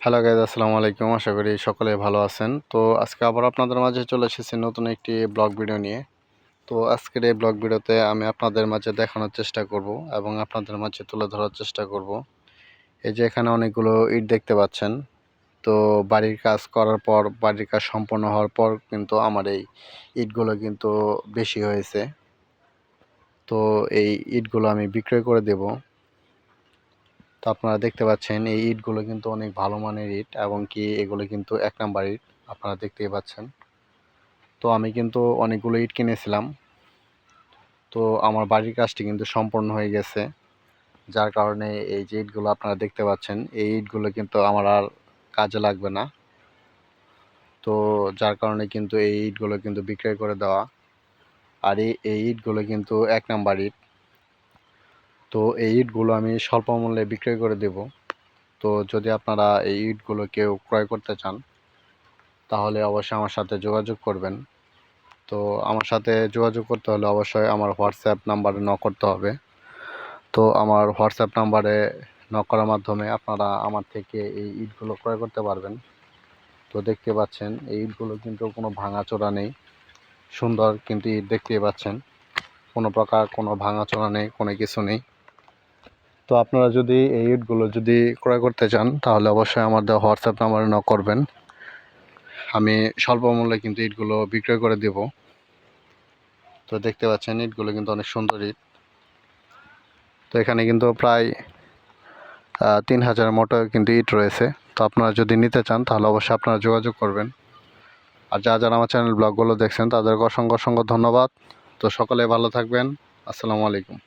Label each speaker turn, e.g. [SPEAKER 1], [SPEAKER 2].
[SPEAKER 1] Hello guys, আসসালামু আলাইকুম। আশা করি সকলে ভালো আছেন। তো আজকে আবার আপনাদের মাঝে চলে এসেছি নতুন একটি ব্লগ ভিডিও নিয়ে। তো আজকের এই ব্লগ ভিডিওতে আমি আপনাদের মাঝে দেখানোর চেষ্টা করব এবং আপনাদের মাঝে তুলে ধরার চেষ্টা করব। এই যে এখানে অনেকগুলো ইট দেখতে পাচ্ছেন। তো বাড়ির কাজ করার পর, বাড়ির কাজ সম্পন্ন হওয়ার পর কিন্তু আমার এই ইটগুলো কিন্তু বেশি হয়েছে। তো এই ইটগুলো আমি বিক্রয় করে দেব। তো আপনারা দেখতে পাচ্ছেন এই ইটগুলো কিন্তু অনেক ভালো মানের ইট এবং কি এগুলো কিন্তু 1 নাম্বার ইট, আপনারা দেখতেই পাচ্ছেন। তো আমি কিন্তু অনেকগুলো ইট কিনেছিলাম। তো আমার বাড়ির কাজটি কিন্তু সম্পূর্ণ হয়ে গেছে, যার কারণে এই যে ইটগুলো আপনারা দেখতে পাচ্ছেন এই ইটগুলো কিন্তু আমার আর কাজে লাগবে না। তো যার কারণে কিন্তু এই ইটগুলো কিন্তু বিক্রয় করে দেওয়া। আর এই ইটগুলো কিন্তু 1 নাম্বার ইট। তো এই ইটগুলো আমি স্বল্প মূল্যে বিক্রয় করে দেব। তো যদি আপনারা এই ইটগুলো কেউ ক্রয় করতে চান তাহলে অবশ্যই আমার সাথে যোগাযোগ করবেন। তো আমার সাথে যোগাযোগ করতে হলে অবশ্যই আমার হোয়াটসঅ্যাপ নাম্বারে নক করতে হবে। তো আমার হোয়াটসঅ্যাপ নাম্বারে নক করার মাধ্যমে আপনারা আমার থেকে এই ইটগুলো ক্রয় করতে পারবেন। তো দেখতে পাচ্ছেন এই ইটগুলো কিন্তু কোনো ভাঙাচোরা নেই, সুন্দর কিন্তু ইট দেখতেই পাচ্ছেন, কোনো প্রকার কোনো ভাঙাচোরা নেই, কোনো কিছু নেই। তো আপনারা যদি এই ইটগুলো যদি ক্রয় করতে চান তাহলে অবশ্যই আমার দেওয়া হোয়াটসঅ্যাপ নাম্বারে নক করবেন। আমি স্বল্প মূল্যে কিন্তু ইটগুলো বিক্রয় করে দেব। তো দেখতে পাচ্ছেন ইটগুলো কিন্তু অনেক সুন্দর ইট। তো এখানে কিন্তু প্রায় 3000 মতো কিন্তু ইট রয়েছে। তো আপনারা যদি নিতে চান তাহলে অবশ্যই আপনারা যোগাযোগ করবেন। আর যারা আমার চ্যানেল ব্লগগুলো দেখছেন তাদেরকে অসংখ্য ধন্যবাদ। তো সকলে ভালো থাকবেন। আসসালামু আলাইকুম।